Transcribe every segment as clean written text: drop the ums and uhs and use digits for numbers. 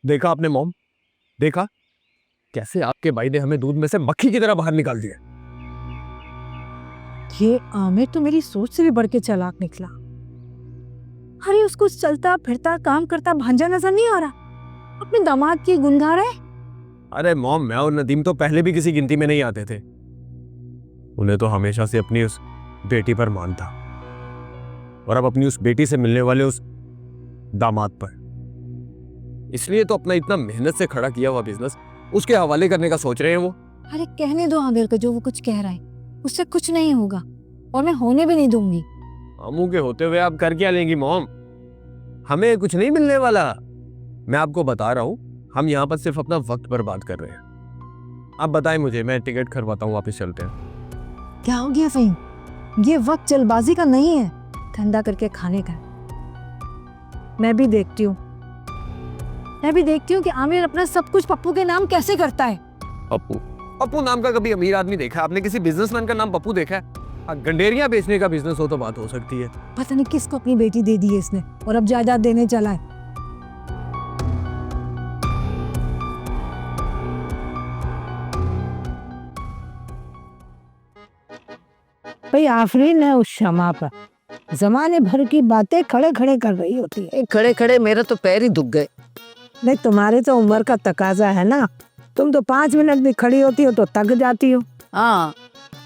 देखा आपने मॉम, देखा कैसे आपके भाई ने हमें दूध में से मक्खी की तरह बाहर निकाल दिया। ये आमिर तो मेरी सोच से भी बढ़ के चालाक निकला। अरे उसको चलता फिरता काम करता भांजा नजर नहीं आ रहा, अपने दामाद की गुण गा रहा है। अरे मॉम, मैं और नदीम तो पहले भी किसी गिनती में नहीं आते थे। उन्हें तो हमेशा से अपनी उस बेटी पर मान था, और अब अपनी उस बेटी से मिलने वाले उस दामाद पर। इसलिए तो अपना इतना मेहनत से खड़ा किया हुआ बिजनेस उसके हवाले करने का सोच रहे हैं वो। अरे कहने दो आमिर को, जो वो कुछ कह रहा है उससे कुछ नहीं होगा, और मैं होने भी नहीं दूंगी। अमू के होते हुए आप कर क्या लेंगी मॉम? हमें कुछ नहीं मिलने वाला। मैं आपको बता रहा हूं, हम यहाँ पर सिर्फ अपना वक्त बर्बाद कर रहे हैं। आप बताएं मुझे, मैं टिकट करवाता हूँ, वापस चलते हैं। क्या हो गया फहीम? ये वक्त जल्दबाजी का नहीं है, ठंडा करके खाने का। मैं भी देखती हूँ कि आमिर अपना सब कुछ पप्पू के नाम कैसे करता है। पप्पू नाम का कभी अमीर आदमी देखा आपने? किसी बिजनेसमैन का नाम पप्पू देखा है? गंडेरियां बेचने का बिजनेस हो तो बात हो सकती है। पता नहीं किसको अपनी बेटी दे दी है इसने, और अब जायदाद देने चला है। भाई आफरीन है उस शमा पर, जमाने भर की बातें खड़े खड़े कर रही होती है। खड़े खड़े मेरा तो पैर ही दुख गए। नहीं, तुम्हारे तो उम्र का तकाजा है ना, तुम तो 5 मिनट भी खड़ी होती हो तो थक जाती हो। हाँ,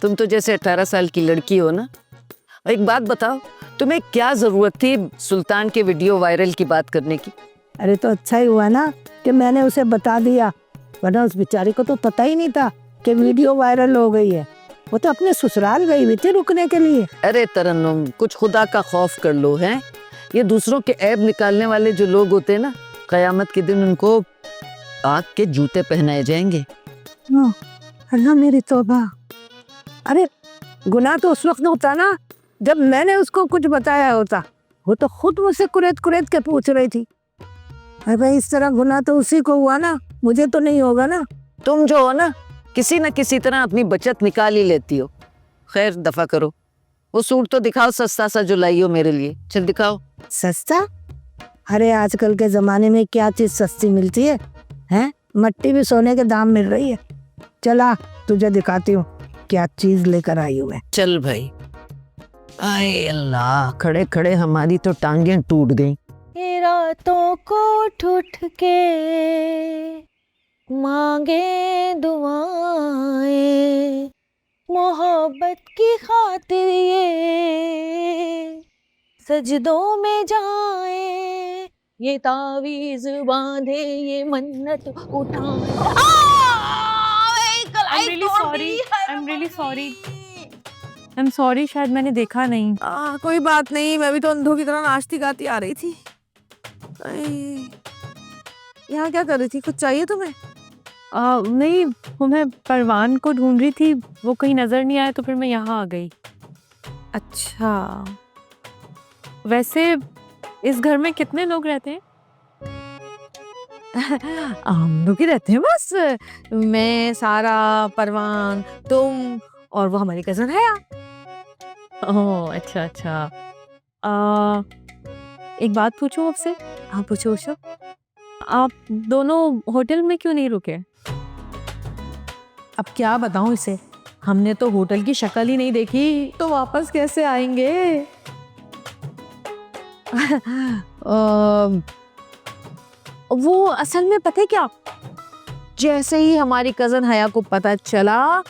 तुम तो जैसे 18 साल की लड़की हो ना। एक बात बताओ, तुम्हें क्या जरूरत थी सुल्तान के वीडियो वायरल की बात करने की? अरे तो अच्छा ही हुआ ना कि मैंने उसे बता दिया, वरना उस बेचारी को तो पता ही नहीं था कि वीडियो वायरल हो गई है। वो तो अपने ससुराल गई हुई थी रुकने के लिए। अरे तरन्नुम, कुछ खुदा का खौफ कर लो। है ये दूसरों के ऐब निकालने वाले जो लोग होते हैं ना, कयामत के दिन उनको आग के जूते पहनाए जाएंगे। अल्लाह मेरी तौबा। अरे गुनाह तो उस वक्त होता ना जब मैंने उसको कुछ बताया होता। वो तो खुद मुझसे कुरेद कुरेद के पूछ रही थी। अरे भाई, इस तरह गुनाह तो उसी को हुआ ना, मुझे तो नहीं होगा ना। तुम जो हो ना, किसी न किसी तरह अपनी बचत निकाल ही लेती हो। खैर दफा करो, वो सूट तो दिखाओ सस्ता सा जो लाई हो मेरे लिए। चल दिखाओ। सस्ता? अरे आजकल के जमाने में क्या चीज सस्ती मिलती है? हैं? मट्टी भी सोने के दाम मिल रही है। चला तुझे दिखाती हूँ क्या चीज लेकर आई हूँ मैं। चल भाई। आए अल्लाह, खड़े खड़े हमारी तो टांगें टूट गई। रातों को उठ के मांगे दुआएं, मोहब्बत की खातिर ये सजदों में जाए, ये तावीज बांधे, ये मन्नत उठाए। I'm sorry, शायद मैंने देखा नहीं। कोई बात नहीं, मैं भी तो अंधों की तरह नाचती गाती आ रही थी। यहाँ क्या कर रही थी? कुछ चाहिए तुम्हें? नहीं, वो मैं परवान को ढूंढ रही थी, वो कहीं नजर नहीं आया तो फिर मैं यहाँ आ गई। अच्छा, वैसे इस घर में कितने लोग रहते हैं? हम लोग ही रहते हैं बस, मैं, सारा, परवान, तुम और वो हमारी कजन है। ओह अच्छा अच्छा। एक बात पूछूं आपसे? हाँ पूछो। आप दोनों होटल में क्यों नहीं रुके? अब क्या बताऊं इसे, हमने तो होटल की शक्ल ही नहीं देखी, तो वापस कैसे आएंगे? वो असल में पता है क्या, जैसे ही हमारी कजन हया को पता चला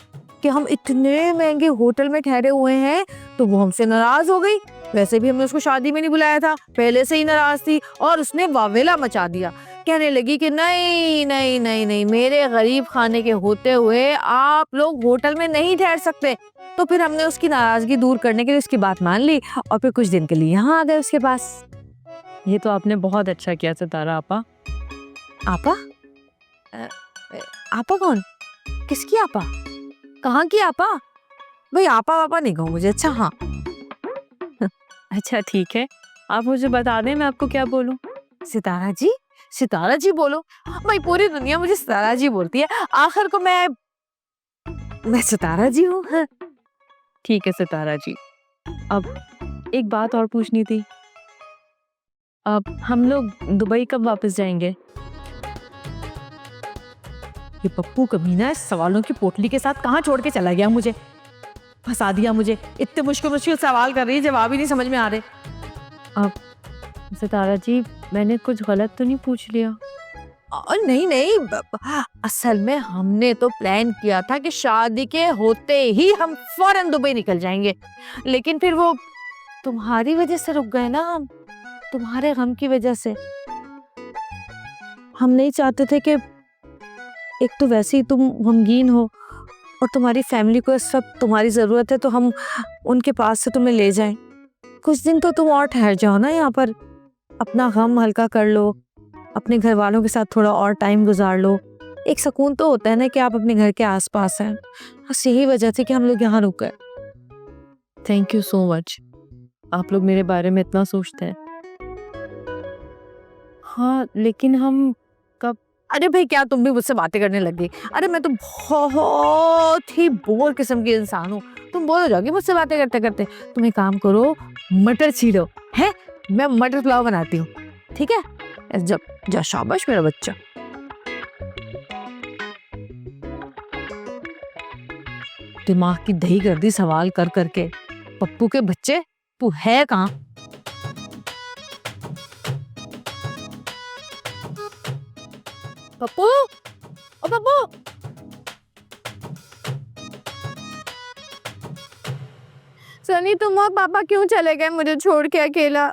कि हम इतने महंगे होटल में ठहरे हुए हैं तो वो हमसे नाराज हो गई। वैसे भी हमने उसको शादी में नहीं बुलाया था, पहले से ही नाराज थी, और उसने वावेला मचा दिया। कहने लगी कि नहीं नहीं नहीं नहीं, मेरे गरीब खाने के होते हुए आप लोग होटल में नहीं ठहर सकते। तो फिर हमने उसकी नाराजगी दूर करने के लिए उसकी बात मान ली और फिर कुछ दिन के लिए यहाँ आ गए उसके पास। ये तो आपने बहुत अच्छा किया सितारा आपा। आपा? आपा कौन? किसकी आपा? कहाँ की आपा? भाई आपा वापा नहीं कहूँ मुझे। अच्छा हाँ। अच्छा ठीक है, आप मुझे बता दें मैं आपको क्या बोलूं। सितारा जी? सितारा जी बोलो भाई, पूरी दुनिया मुझे सितारा जी बोलती है, आखिर को मैं सितारा जी हूँ। ठीक है सितारा जी। अब एक बात और पूछनी थी, अब हम लोग दुबई कब वापस जाएंगे? ये पप्पू कमीना इस सवालों की पोटली के साथ कहाँ छोड़ के चला गया मुझे, फंसा दिया मुझे। इतने मुश्किल मुश्किल सवाल कर रही है, जवाब ही नहीं समझ में आ रहे। अब सितारा जी, मैंने कुछ गलत तो नहीं पूछ लिया? नहीं नहीं, असल में हमने तो प्लान किया था कि शादी के होते ही हम फौरन दुबई निकल जाएंगे, लेकिन फिर वो तुम्हारी वजह से रुक गए ना हम, तुम्हारे गम की वजह से। हम नहीं चाहते थे कि एक तो वैसे ही तुम गमगीन हो और तुम्हारी फैमिली को इस वक्त तुम्हारी ज़रूरत है, तो हम उनके पास से तुम्हें ले जाएं। कुछ दिन तो तुम और ठहर जाओ ना यहाँ पर, अपना गम हल्का कर लो, अपने घर वालों के साथ थोड़ा और टाइम गुजार लो। एक सुकून तो होता है ना कि आप अपने घर के आसपास हैं। बस यही वजह थी कि हम लोग यहाँ रुक गए। थैंक यू सो मच, आप लोग मेरे बारे में इतना सोचते हैं। हाँ, लेकिन हम कब? अरे भाई, क्या तुम भी मुझसे बातें करने लग गई? अरे मैं तो बहुत ही बोर किस्म की इंसान हूँ, तुम बोर हो जाओगी मुझसे बातें करते करते। तुम एक काम करो, मटर छीलो है, मैं मटर पुलाव बनाती हूँ, ठीक है? जब जा, शाबाश मेरा बच्चा। दिमाग की दही कर दी सवाल कर करके। पप्पू के बच्चे, तू है कहाँ? पप्पू, ओ पप्पू। सनी, तुम और पापा क्यों चले गए मुझे छोड़ के अकेला?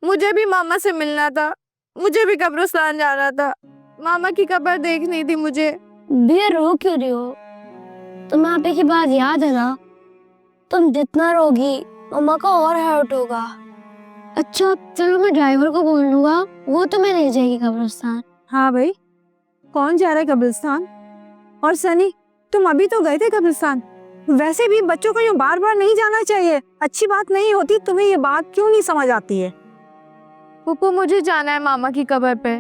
मुझे भी मामा से मिलना था, मुझे भी कब्रिस्तान जाना था, मामा की कब्र देखनी थी मुझे। भैया रो क्यों रही हो? तुम्हें आपे की बात याद है ना? तुम जितना रोगी मम्मा का और हर्ट होगा। अच्छा चलो, मैं ड्राइवर को बोल दूंगा, वो तुम्हें ले जाएगी कब्रिस्तान। हाँ भाई, कौन जा रहा है कब्रिस्तान? और सनी, तुम अभी तो गए थे कब्रिस्तान। वैसे भी बच्चों को यूं बार बार नहीं जाना चाहिए, अच्छी बात नहीं होती। तुम्हें ये बात क्यों नहीं समझ आती है? पप्पू, मुझे जाना है मामा की कब्र पे,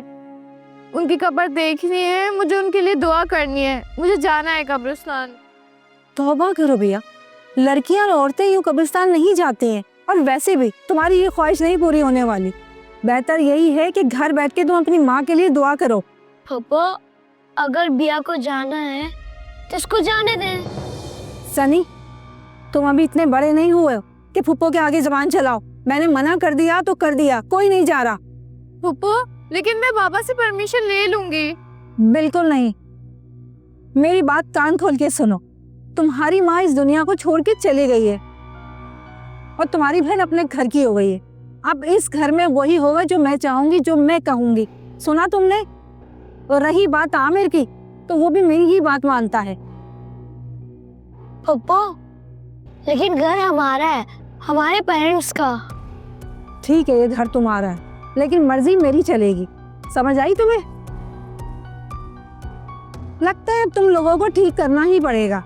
उनकी कब्र देखनी है, मुझे उनके लिए दुआ करनी है, मुझे जाना है कब्रिस्तान। तौबा करो भैया, लड़कियां और औरतें यूं कब्रिस्तान नहीं जाती हैं। और वैसे भी तुम्हारी ये ख्वाहिश नहीं पूरी होने वाली। बेहतर यही है कि घर बैठ के तुम अपनी माँ के लिए दुआ करो। पापा, अगर बिया को जाना है तो इसको जाने दें। सनी, तुम अभी इतने बड़े नहीं हुए हो कि फुप्पो के आगे जबान चलाओ। मैंने मना कर दिया तो कर दिया, कोई नहीं जा रहा। पप्पू, लेकिन मैं बाबा से परमिशन ले लूंगी। बिल्कुल नहीं। मेरी बात कान खोल के सुनो। तुम्हारी माँ इस दुनिया को छोड़ के चली गई है और तुम्हारी बहन अपने घर की हो गई है। अब इस घर में वही होगा जो मैं चाहूंगी, जो मैं कहूंगी। सुना तुमने? और रही बात आमिर की, तो वो भी मेरी ही बात मानता है। पापा, लेकिन घर हमारा है, हमारे पेरेंट्स का। ठीक है, ये घर तुम्हारा है, लेकिन मर्जी मेरी चलेगी। समझ आई तुम्हें? लगता है अब तुम लोगों को ठीक करना ही पड़ेगा।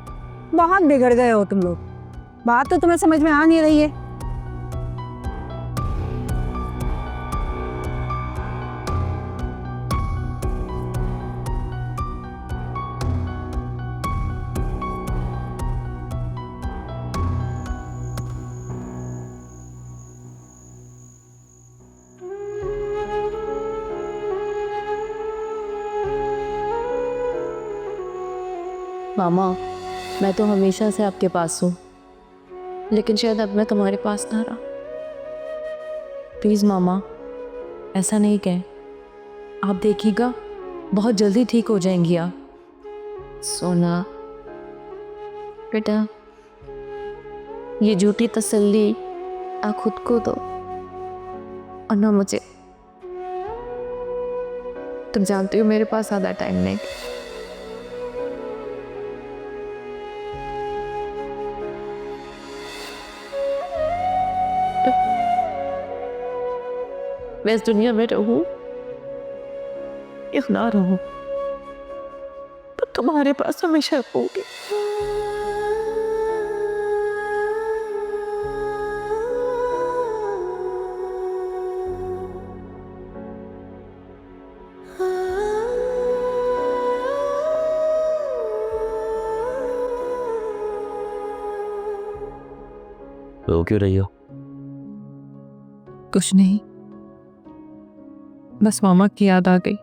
बहुत बिगड़ गए हो तुम लोग। बात तो तुम्हें समझ में आ नहीं रही है। मामा, मैं तो हमेशा से आपके पास हूँ, लेकिन शायद अब मैं तुम्हारे पास ना रहा। प्लीज़ मामा, ऐसा नहीं कहें। आप देखिएगा, बहुत जल्दी ठीक हो जाएंगी आप। सोना बेटा, ये झूठी तसल्ली आप खुद को दो और ना मुझे। तुम जानती हो मेरे पास ज़्यादा टाइम नहीं। मैं इस दुनिया में रहूं या ना रहूं, पर तुम्हारे पास हमेशा रहूंगी। रो क्यों रही हो? कुछ नहीं, बस मामा की याद आ गई।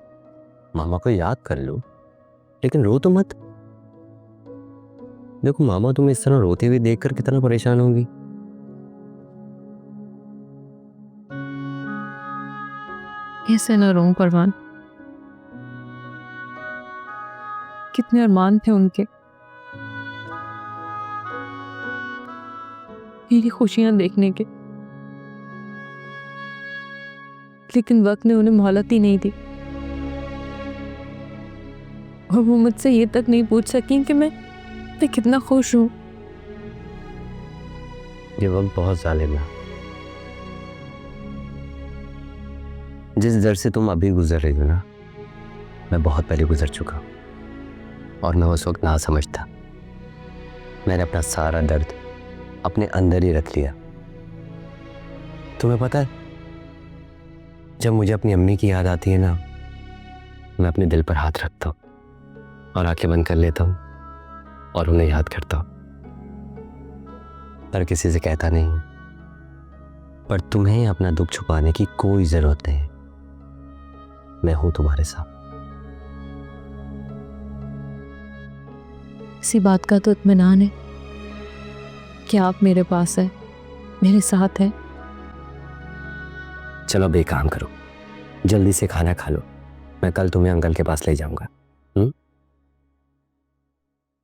मामा को याद कर लो, लेकिन रो तो मत। देखो मामा तुम्हें इस तरह रोते हुए देखकर कितना परेशान होंगी। ऐसे न रो परवान, कितने अरमान थे उनके, मेरी खुशियां देखने के, लेकिन वक्त ने उन्हें मोहलत ही नहीं दी। और वो मुझसे ये तक नहीं पूछ सकी कि मैं कितना खुश हूं। ये वक्त बहुत जालिम है। जिस दर से तुम अभी गुजर रही हो ना, मैं बहुत पहले गुजर चुका हूं। और मैं उस वक्त ना समझता, मैंने अपना सारा दर्द अपने अंदर ही रख लिया। तुम्हें पता है, जब मुझे अपनी अम्मी की याद आती है ना, मैं अपने दिल पर हाथ रखता हूँ और आंखें बंद कर लेता हूँ और उन्हें याद करता हूँ। पर किसी से कहता नहीं। पर तुम्हें अपना दुख छुपाने की कोई जरूरत नहीं। मैं हूं तुम्हारे साथ। इसी बात का तो इत्मीनान है कि आप मेरे पास है, मेरे साथ है। चलो अब एक काम करो, जल्दी से खाना खा लो। मैं कल तुम्हें अंकल के पास ले जाऊंगा।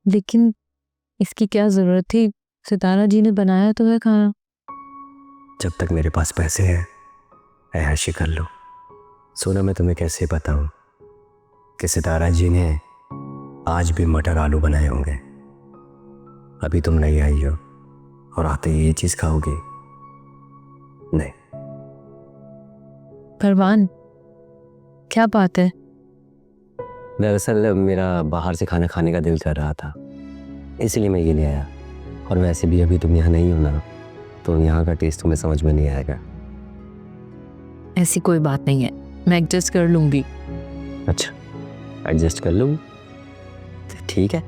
लेकिन इसकी क्या जरूरत थी? सितारा जी ने बनाया तो है खाना। जब तक मेरे पास पैसे हैं, ऐशी कर लो। सोना, मैं तुम्हें कैसे बताऊं कि सितारा जी ने आज भी मटर आलू बनाए होंगे। अभी तुम नहीं आई हो और आते ही ये चीज खाओगे? नहीं। परवान, क्या बात है? दरअसल मेरा बाहर से खाना खाने का दिल कर रहा था, इसलिए मैं ये ले आया। और वैसे भी अभी तुम यहाँ नहीं हो ना, तो यहाँ का टेस्ट तुम्हें समझ में नहीं आएगा। ऐसी कोई बात नहीं है, मैं एडजस्ट कर लूंगी। अच्छा, एडजस्ट कर लूँ तो ठीक है।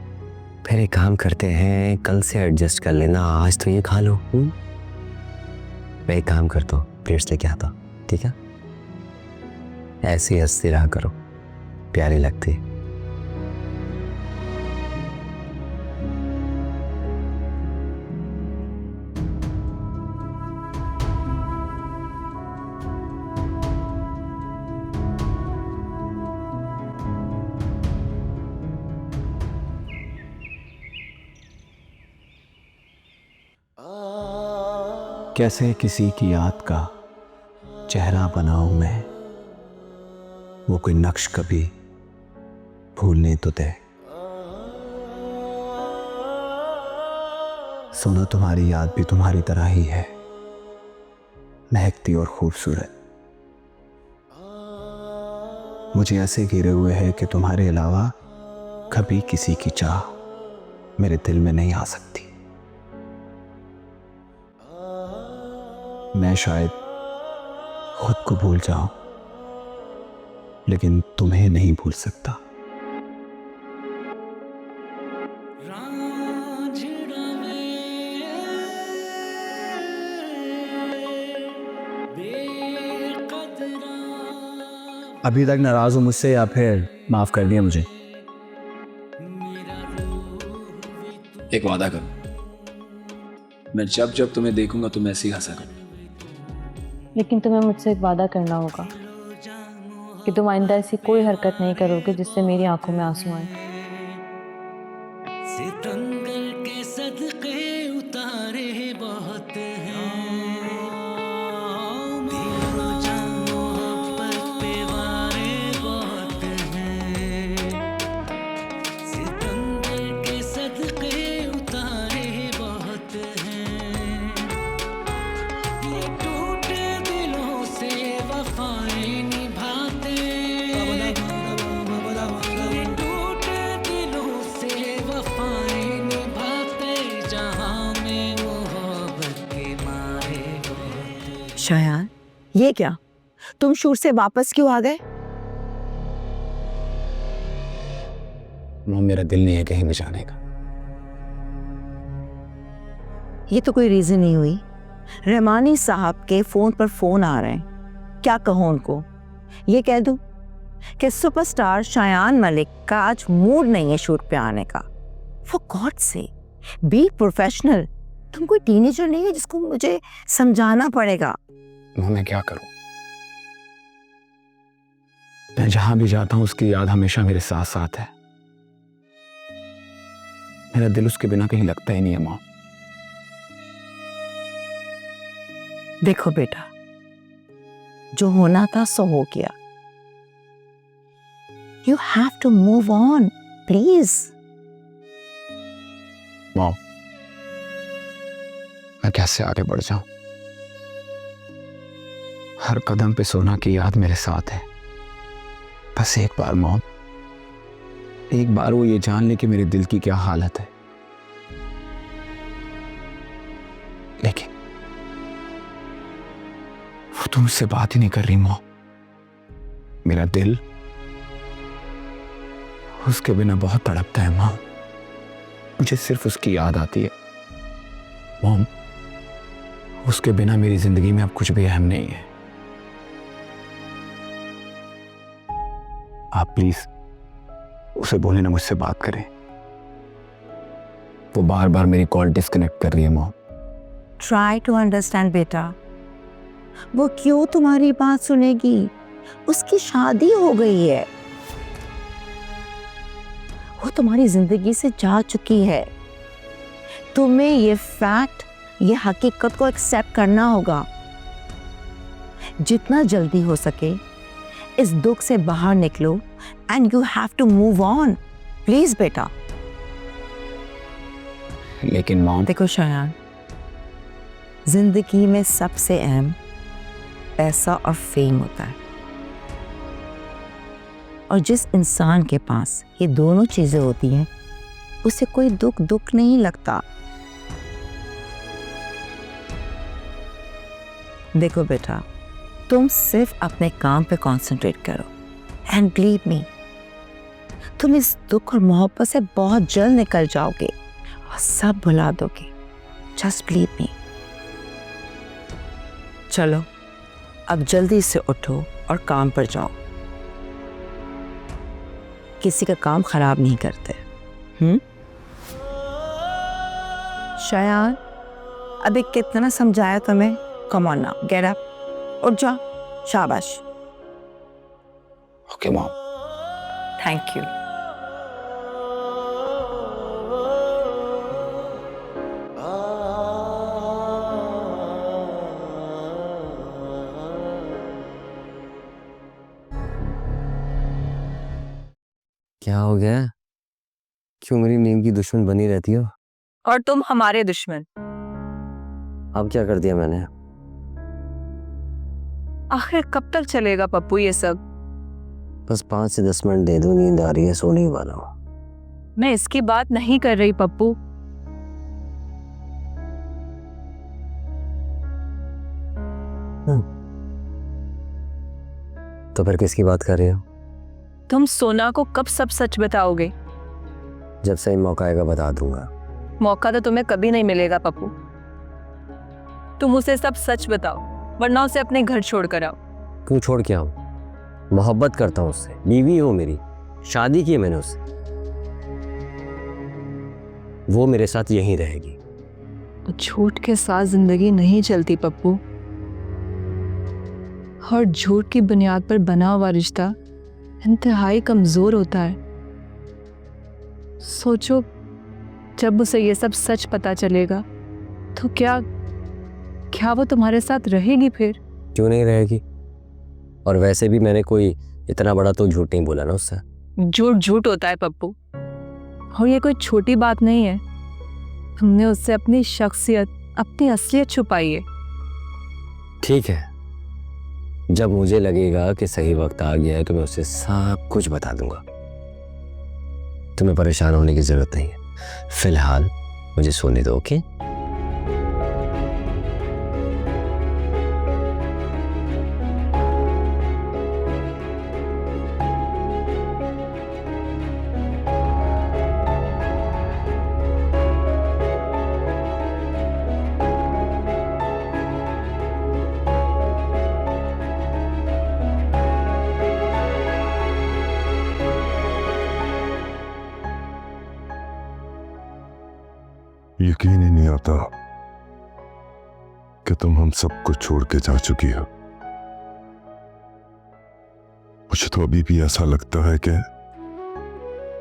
फिर एक काम करते हैं, कल से एडजस्ट कर लेना, आज तो ये खा लो। मैं एक काम करता हूँ, प्लेट्स लेके आता हूँ, ठीक है? ऐसे ही हंसते रहा करो, प्यारी लगती। कैसे किसी की याद का चेहरा बनाऊं मैं, वो कोई नक्श कभी भूलने तो दे। सुनो, तुम्हारी याद भी तुम्हारी तरह ही है, महकती और खूबसूरत। मुझे ऐसे घिरे हुए है कि तुम्हारे अलावा कभी किसी की चाह मेरे दिल में नहीं आ सकती। मैं शायद खुद को भूल जाऊं, लेकिन तुम्हें नहीं भूल सकता। अभी तक नाराज हो मुझसे या फिर माफ कर दिया मुझे? एक वादा करो, मैं जब जब तुम्हें देखूंगा तुम ऐसे ही हंसा करो। लेकिन तुम्हें मुझसे एक वादा करना होगा कि तुम आइंदा ऐसी कोई हरकत नहीं करोगे जिससे मेरी आंखों में आंसू आए। सितंबर के सदके उतारे बहुत हैं, दिलो जान मोहब्बत पे वारे बहुत हैं। सितंबर के सदके उतारे बहुत हैं, ये टूटे दिलों से वफाएं निभाते। ये टूटे दिलों से वफाएं निभाते, जहां में मोहब्बत के मारे बहुत। शायान, ये क्या? तुम शूर से वापस क्यों आ गए? मेरा दिल नहीं है कहीं भी जाने का। ये तो कोई रीजन नहीं हुई। रहमानी साहब के फोन पर फोन आ रहे हैं, क्या कहूँ उनको? ये कह दूं कि सुपरस्टार शायान मलिक का आज मूड नहीं है शूट पे आने का। फॉर गॉड से बी प्रोफेशनल। तुम कोई टीनेजर नहीं है जिसको मुझे समझाना पड़ेगा। मैं क्या करूं? मैं जहां भी जाता हूं उसकी याद हमेशा मेरे साथ साथ है। मेरा दिल उसके बिना कहीं लगता ही नहीं है माँ। देखो बेटा, जो होना था सो हो गया। You have to move on please. माँ, मैं कैसे आगे बढ़ जाऊं? हर कदम पे सोना की याद मेरे साथ है। बस एक बार मॉम, एक बार वो ये जान ले कि मेरे दिल की क्या हालत है। लेकिन वो तो मुझसे बात ही नहीं कर रही मॉम। मेरा दिल उसके बिना बहुत तड़पता है मॉम। मुझे सिर्फ उसकी याद आती है मॉम। उसके बिना मेरी जिंदगी में अब कुछ भी अहम नहीं है। आप प्लीज उसे बोले ना मुझसे बात करें। वो बार बार मेरी कॉल डिस्कनेक्ट कर रही है मॉम। ट्राई टू अंडरस्टैंड बेटा। वो क्यों तुम्हारी बात सुनेगी? उसकी शादी हो गई है। वो तुम्हारी जिंदगी से जा चुकी है। तुम्हें ये फैक्ट, ये हकीकत को एक्सेप्ट करना होगा। जितना जल्दी हो सके इस दुख से बाहर निकलो and you have to move on please बेटा। लेकिन मॉम, देखो शायान, जिंदगी में सबसे अहम पैसा और फेम होता है, और जिस इंसान के पास ये दोनों चीजें होती हैं उसे कोई दुख नहीं लगता। देखो बेटा, तुम सिर्फ अपने काम पे कंसंट्रेट करो एंड बिलीव मी, तुम इस दुख और मोहब्बत से बहुत जल्द निकल जाओगे और सब भुला दोगे। Just believe me. चलो अब जल्दी से उठो और काम पर जाओ। किसी का काम खराब नहीं करते। शायान, अभी कितना समझाया तुम्हें? Come on now, get up, उठ जा। शाबाश। Okay mom. Thank you. क्या हो गया? क्यों मेरी नींद की दुश्मन बनी रहती हो? और तुम हमारे दुश्मन। अब क्या कर दिया मैंने? आखिर कब तक चलेगा पप्पू ये सब? बस 5 से 10 मिनट दे दो, नींद आ रही है, सोने ही वाला हूँ। मैं इसकी बात नहीं कर रही पप्पू। तो फिर किसकी बात कर रही हो? तुम सोना को कब सब सच बताओगे? जब सही मौका आएगा बता दूंगा। मौका तो तुम्हें कभी नहीं मिलेगा पप्पू। तुम उसे सब सच बताओ, वरना उसे अपने घर छोड़ कर आओ। क्यों छोड़ के आऊं? मोहब्बत करता हूं उससे, बीवी हो मेरी, शादी की है मैंने उससे। वो मेरे साथ यहीं रहेगी। झूठ के साथ जिंदगी नहीं चलती पप्पू। हर झूठ की बुनियाद पर बना हुआ रिश्ता इंतहाई कमजोर होता है। सोचो, जब उसे ये सब सच पता चलेगा तो क्या वो तुम्हारे साथ रहेगी फिर? क्यों नहीं रहेगी? और वैसे भी मैंने कोई इतना बड़ा तो झूठ नहीं बोला ना उससे। झूठ झूठ होता है पप्पू, और ये कोई छोटी बात नहीं है। तुमने उससे अपनी शख्सियत, अपनी असलियत छुपाई है। ठीक है, जब मुझे लगेगा कि सही वक्त आ गया है तो मैं उसे सब कुछ बता दूंगा। तुम्हें परेशान होने की जरूरत नहीं है। फिलहाल मुझे सोने दो, ओके? यकीन ही नहीं आता कि तुम हम सबको छोड़ के जा चुकी हो। मुझे तो अभी भी ऐसा लगता है कि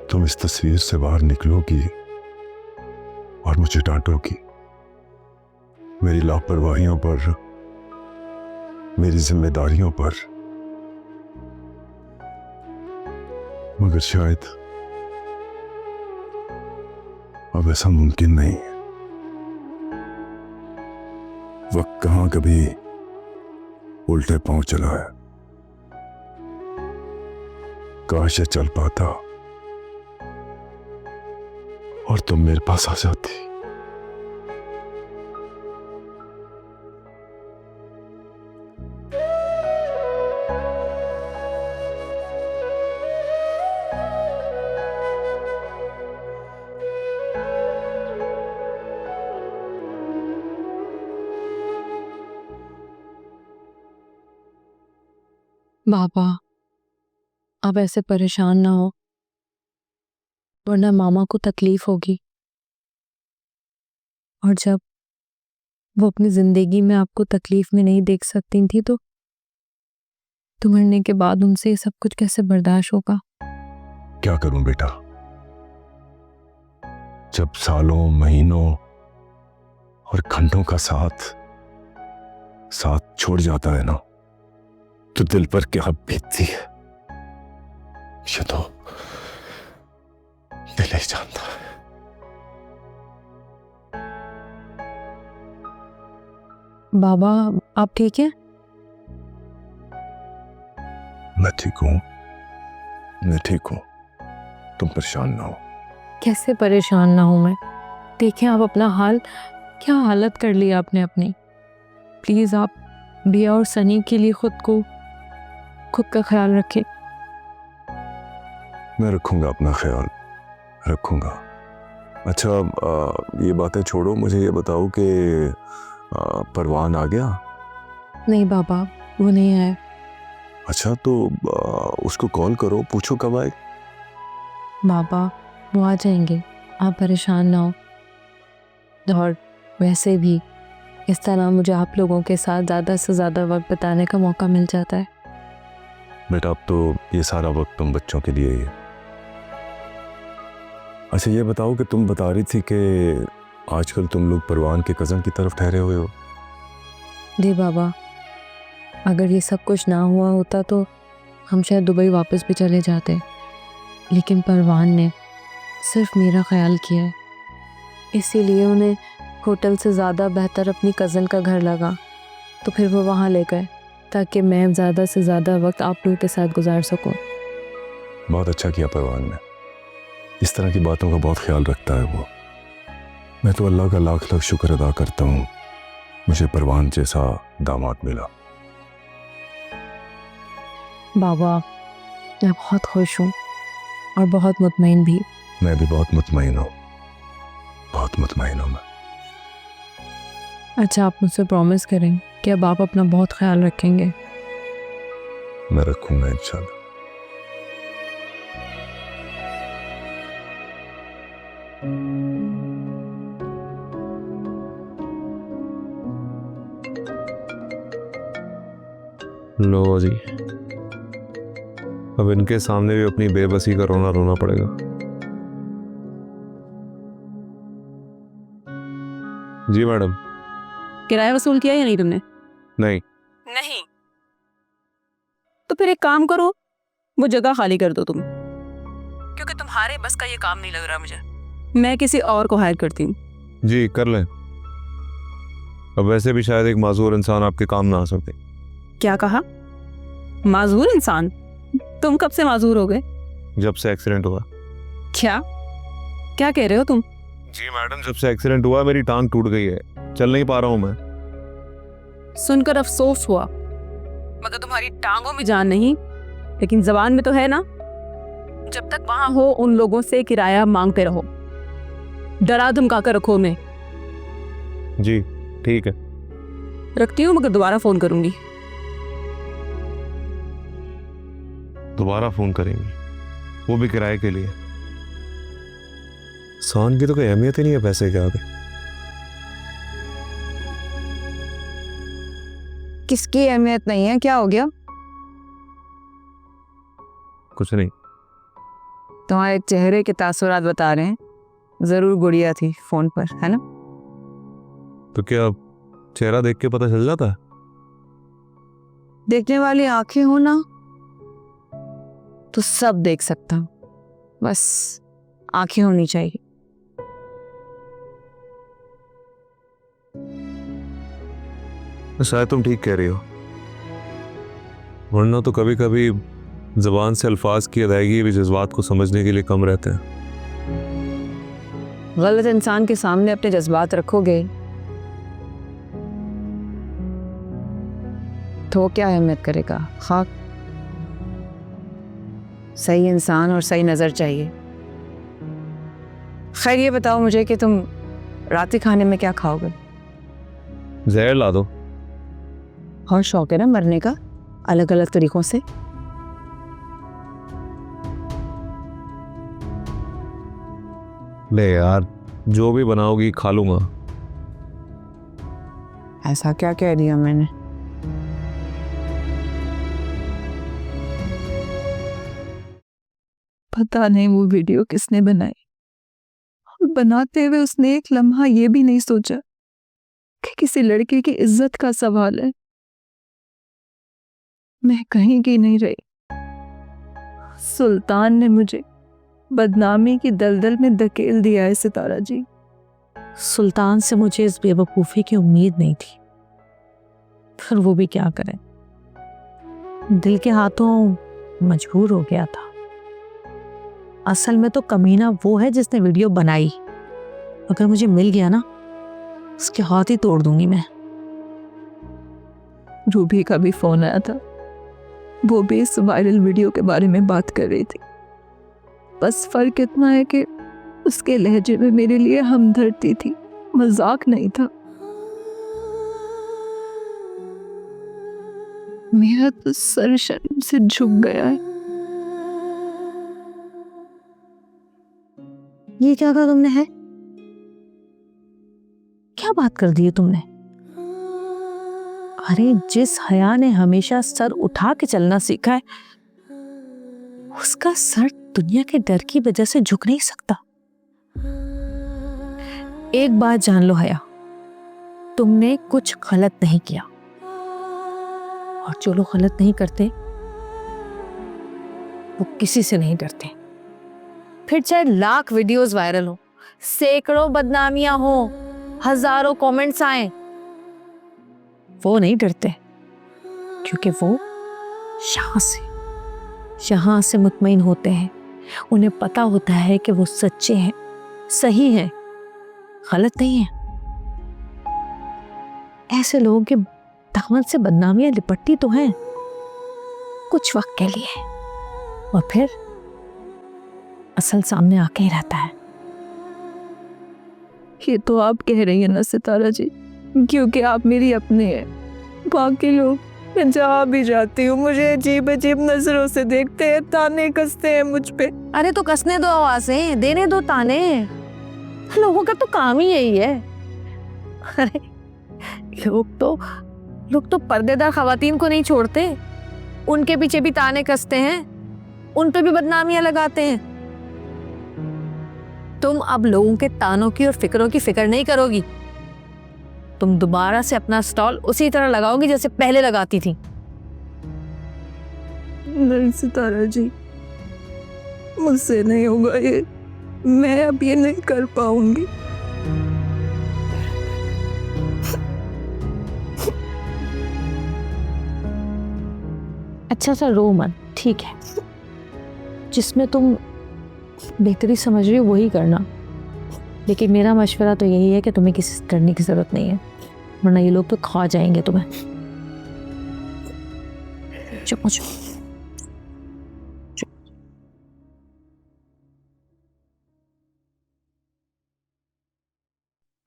तुम इस तस्वीर से बाहर निकलोगी और मुझे डांटोगी मेरी लापरवाहियों पर, मेरी जिम्मेदारियों पर। मगर शायद अब ऐसा मुमकिन नहीं है। वक्त कहां कभी उल्टे पांव चला है। काश ये चल पाता और तुम मेरे पास आ जाती। बाबा, आप ऐसे परेशान ना हो, वरना मामा को तकलीफ होगी। और जब वो अपनी जिंदगी में आपको तकलीफ में नहीं देख सकती थी तो मरने के बाद उनसे ये सब कुछ कैसे बर्दाश्त होगा? क्या करूं बेटा, जब सालों, महीनों और घंटों का साथ छोड़ जाता है ना, तो दिल पर क्या बीतती है ये तो दिल ही जानता है। बाबा, आप ठीक हैं? मैं ठीक हूं, मैं ठीक हूं, तुम परेशान ना हो। कैसे परेशान ना हूं मैं? देखें आप अपना हाल, क्या हालत कर ली आपने अपनी। प्लीज आप बिया और सनी के लिए खुद का ख्याल रखें। मैं रखूंगा अपना ख्याल, रखूंगा। अच्छा, ये बातें छोड़ो, मुझे ये बताओ कि परवान आ गया? नहीं बाबा, वो नहीं आया। अच्छा, तो उसको कॉल करो, पूछो कब आए। बाबा, वो आ जाएंगे, आप परेशान ना हो। और वैसे भी इस तरह मुझे आप लोगों के साथ ज़्यादा से ज़्यादा वक्त बिताने का मौका मिल जाता है। बेटा, अब तो ये सारा वक्त तुम बच्चों के लिए ही है। अच्छा, ये बताओ कि तुम बता रही थी कि आजकल तुम लोग परवान के कज़न की तरफ ठहरे हुए हो। जी बाबा, अगर ये सब कुछ ना हुआ होता तो हम शायद दुबई वापस भी चले जाते, लेकिन परवान ने सिर्फ मेरा ख्याल किया है, इसीलिए उन्हें होटल से ज़्यादा बेहतर अपनी कज़न का घर लगा, तो फिर वो वहाँ ले गए ताकि मैं ज़्यादा से ज़्यादा वक्त आप लोगों के साथ गुजार सकूं। बहुत अच्छा किया परवान ने, इस तरह की बातों का बहुत ख्याल रखता है वो। मैं तो अल्लाह का लाख लाख शुक्र अदा करता हूँ मुझे परवान जैसा दामाद मिला। बाबा, मैं बहुत खुश हूँ और बहुत मुतमईन भी। मैं भी बहुत मुतमईन हूँ, बहुत मुतमईन हूँ मैं। अच्छा, आप मुझसे प्रॉमिस करें कि अब आप अपना बहुत ख्याल रखेंगे? मैं रखूंगा इंशाल्लाह। लो जी, अब इनके सामने भी अपनी बेबसी का रोना रोना पड़ेगा। जी मैडम। किराया वसूल किया या नहीं तुमने? नहीं। नहीं तो फिर एक काम करो, वो जगह खाली कर दो तुम, क्योंकि तुम्हारे बस का ये काम नहीं लग रहा मुझे। मैं किसी और को हायर करती हूँ। जी कर लें, अब वैसे भी शायद एक माजूर इंसान आपके काम ना आ सकते। क्या कहा? माजूर इंसान? तुम कब से माजूर हो गए? जब से एक्सीडेंट हुआ। क्या क्या कह रहे हो तुम? जी मैडम, जब से एक्सीडेंट हुआ मेरी टांग टूट गई है, चल नहीं पा रहा हूँ मैं। सुनकर अफसोस हुआ, मगर तुम्हारी टांगों में जान नहीं, लेकिन जबान में तो है ना। जब तक वहां हो उन लोगों से किराया मांगते रहो, डरा धमका कर रखो उन्हें। जी ठीक है। रखती हूँ, मगर दोबारा फोन करूंगी। दोबारा फोन करेंगी, वो भी किराए के लिए। इंसान की तो कोई अहमियत ही नहीं है पैसे के आगे। किसकी अहमियत नहीं है, क्या हो गया? कुछ नहीं। तुम्हारे चेहरे के तासुरात बता रहे हैं, जरूर गुड़िया थी फोन पर, है ना? तो क्या चेहरा देख के पता चल जाता है? देखने वाली आंखें हो ना तो सब देख सकता हूं, बस आंखें होनी चाहिए। शायद तुम ठीक कह रही हो, वरना तो कभी कभी जबान से अल्फाज की अदायगी भी जज्बात को समझने के लिए कम रहते हैं। गलत इंसान के सामने अपने जज्बात रखोगे तो क्या अहमियत करेगा? खाक। सही इंसान और सही नजर चाहिए। खैर ये बताओ मुझे कि तुम रात खाने में क्या खाओगे? जहर ला दो। और शौक है ना मरने का, अलग अलग तरीकों से। ले यार, जो भी बनाओगी खा लूंगा। ऐसा क्या कह दिया मैंने? पता नहीं वो वीडियो किसने बनाई, और बनाते हुए उसने एक लम्हा ये भी नहीं सोचा कि किसी लड़के की इज्जत का सवाल है। मैं कहीं की नहीं रही। सुल्तान ने मुझे बदनामी की दलदल में धकेल दिया है सितारा जी। सुल्तान से मुझे इस बेवकूफ़ी की उम्मीद नहीं थी, फिर वो भी क्या करे, दिल के हाथों मजबूर हो गया था। असल में तो कमीना वो है जिसने वीडियो बनाई। अगर मुझे मिल गया ना, उसके हाथ ही तोड़ दूंगी मैं। रूबी का भी फोन आया था, वो भी इस वायरल वीडियो के बारे में बात कर रही थी। बस फर्क इतना है कि उसके लहजे में मेरे लिए हमदर्दी थी, मजाक नहीं था। मेरा तो सर शर्म से झुक गया है। ये क्या कहा तुमने? है क्या बात कर दी है तुमने? अरे जिस हया ने हमेशा सर उठा के चलना सीखा है, उसका सर दुनिया के डर की वजह से झुक नहीं सकता। एक बात जान लो हया, तुमने कुछ गलत नहीं किया, और जो लोग गलत नहीं करते वो किसी से नहीं डरते। फिर चाहे लाख वीडियोस वायरल हो, सैकड़ों बदनामियां हो, हजारों कमेंट्स आए, वो नहीं डरते, क्योंकि वो शाह से मुतमईन होते हैं। उन्हें पता होता है कि वो सच्चे हैं, सही हैं, गलत नहीं है। ऐसे लोगों के दामन से बदनामियां लिपटती तो हैं कुछ वक्त के लिए, और फिर असल सामने आके ही रहता है। ये तो आप कह रही हैं ना सितारा जी, क्योंकि आप मेरी अपने हैं। बाकी लोग, मैं जहाँ भी जाती हूँ मुझे अजीब अजीब नजरों से देखते हैं, ताने कसते हैं मुझ पे। अरे तो कसने दो आवाजें, देने दो ताने, लोगों का तो काम ही यही है। अरे लोग तो पर्देदार खवातीन को नहीं छोड़ते, उनके पीछे भी ताने कसते हैं, उन पे भी बदनामियां लगाते हैं। तुम अब लोगों के तानों की और फिक्रों की फिक्र नहीं करोगी, तुम दोबारा से अपना स्टॉल उसी तरह लगाओगी जैसे पहले लगाती थी। नहीं सितारा जी, मुझसे नहीं होगा ये, मैं अब ये नहीं कर पाऊंगी। अच्छा सा रो मत, ठीक है? जिसमें तुम बेहतरी समझ रही हो वही करना, लेकिन मेरा मशवरा तो यही है कि तुम्हें किसी से डरने की जरूरत नहीं है, वरना ये लोग तो खा जाएंगे तुम्हें। चुप हो, चुप।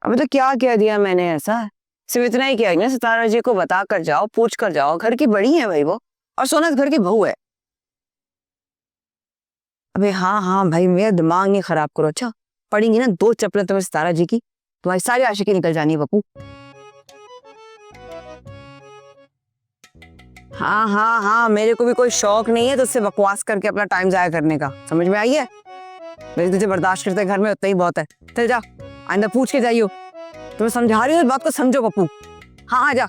अबे तो क्या कह दिया मैंने ऐसा? सिर्फ इतना ही किया ना, सितारा जी को बता कर जाओ, पूछ कर जाओ। घर की बड़ी है भाई वो, और सोनत घर की बहू है। अबे हाँ भाई, मेरा दिमाग नहीं खराब करो। अच्छा पड़ेंगी ना 2 चप्पलें तुम्हें सितारा जी की, तुम्हारी सारी आशिकी निकल जानी है बप्पू। हाँ हाँ हाँ, मेरे को भी कोई शौक नहीं है तो उससे बकवास करके अपना टाइम जाया करने का, समझ में आई है? मेरी तुझे बर्दाश्त करते घर में उतना ही बहुत है। चल जा, आइंदा पूछ के जाइयो। तुम्हें समझा रही हूँ, इस बात को समझो पप्पू। हाँ हाँ जा।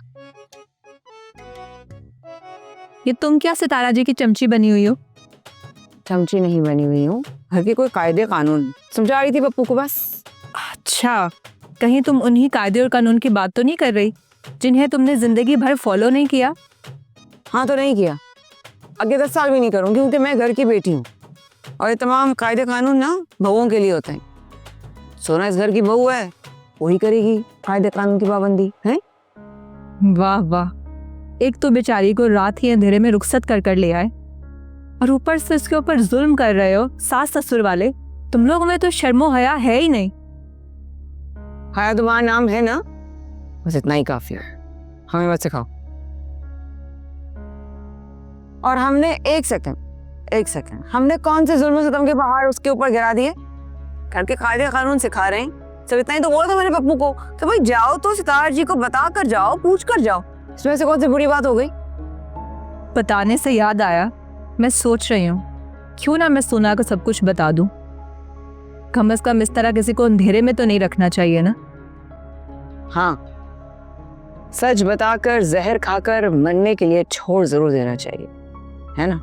ये तुम क्या सितारा जी की चमची बनी हुई हो? चमची नहीं बनी हुई हूँ, घर के कोई कायदे कानून समझा रही थी पप्पू को बस। अच्छा, कहीं तुम उन्हीं कायदे और कानून की बात तो नहीं कर रही जिन्हें तुमने जिंदगी भर फॉलो नहीं किया? हाँ तो नहीं किया, आगे 10 साल भी नहीं करूँगी, क्योंकि मैं घर की बेटी हूँ और ये तमाम कायदे कानून ना बहुओं के लिए होते हैं। सोना इस घर की बहू है, वही करेगी कायदे कानून की पाबंदी है। वाह वाह, एक तो बेचारी को रात ही अंधेरे में रुखसत कर ले आए और ऊपर से उसके ऊपर जुल्म कर रहे हो सास ससुर वाले। तुम लोगों में तो शर्मो हया है ही नहीं। हया तुम्हारा नाम है ना, बस इतना ही काफी है, हमें मत सिखाओ। और हमने एक सेकंड हमने कौन से जुल्म सितम के पहाड़ उसके ऊपर गिरा दिए? घर के कायदे कानून सिखा रहे हैं, सब इतना ही तो बोला था मैंने पप्पू को कि भाई जाओ तो सितारा जी को बता कर जाओ, पूछ कर जाओ। इसमें से कौन सी बुरी बात हो गई? बताने से याद आया, मैं सोच रही हूँ क्यों ना मैं सोना को सब कुछ बता दूं। कम से कम इस तरह किसी को अंधेरे में तो नहीं रखना चाहिए ना। हाँ, सच बताकर जहर खाकर मरने के लिए छोड़ जरूर देना चाहिए, है ना?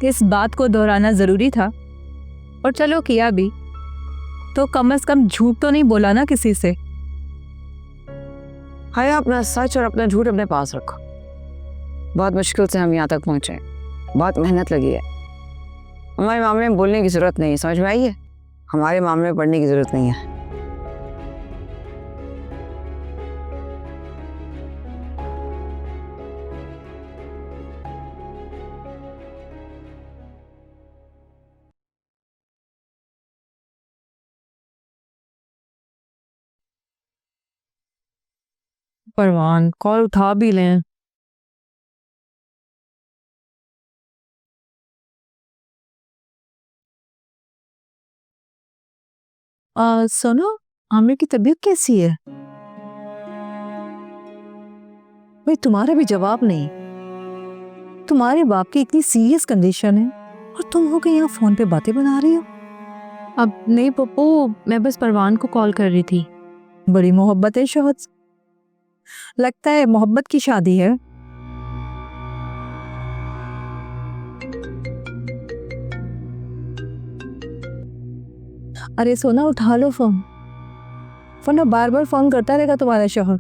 इस बात को दोहराना जरूरी था, और चलो किया भी, तो कम से कम झूठ तो नहीं बोला ना किसी से। हया, अपना सच और अपना झूठ अपने पास रखो। बहुत मुश्किल से हम यहाँ तक पहुंचे, बहुत मेहनत लगी है। हमारे मामले में बोलने की जरूरत नहीं है, समझ में आई है? हमारे मामले में पढ़ने की जरूरत नहीं है। परवान कॉल उठा भी लें। सुनो, आमिर की तबीयत कैसी है? भाई तुम्हारा भी जवाब नहीं। तुम्हारे बाप की इतनी सीरियस कंडीशन है और तुम हो के यहाँ फोन पे बातें बना रही हो। अब नहीं पप्पू, मैं बस परवान को कॉल कर रही थी। बड़ी मोहब्बत है शोहद से। लगता है मोहब्बत की शादी है। अरे सोना, उठा लो फोन, वरना बार बार फोन करता रहेगा तुम्हारा शोहर।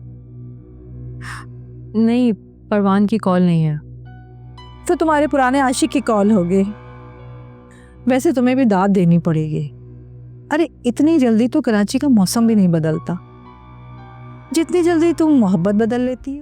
नहीं, परवान की कॉल नहीं है। तो तुम्हारे पुराने आशिक की कॉल होगी। वैसे तुम्हें भी दाद देनी पड़ेगी। अरे इतनी जल्दी तो कराची का मौसम भी नहीं बदलता जितनी जल्दी तुम मोहब्बत बदल लेती हो।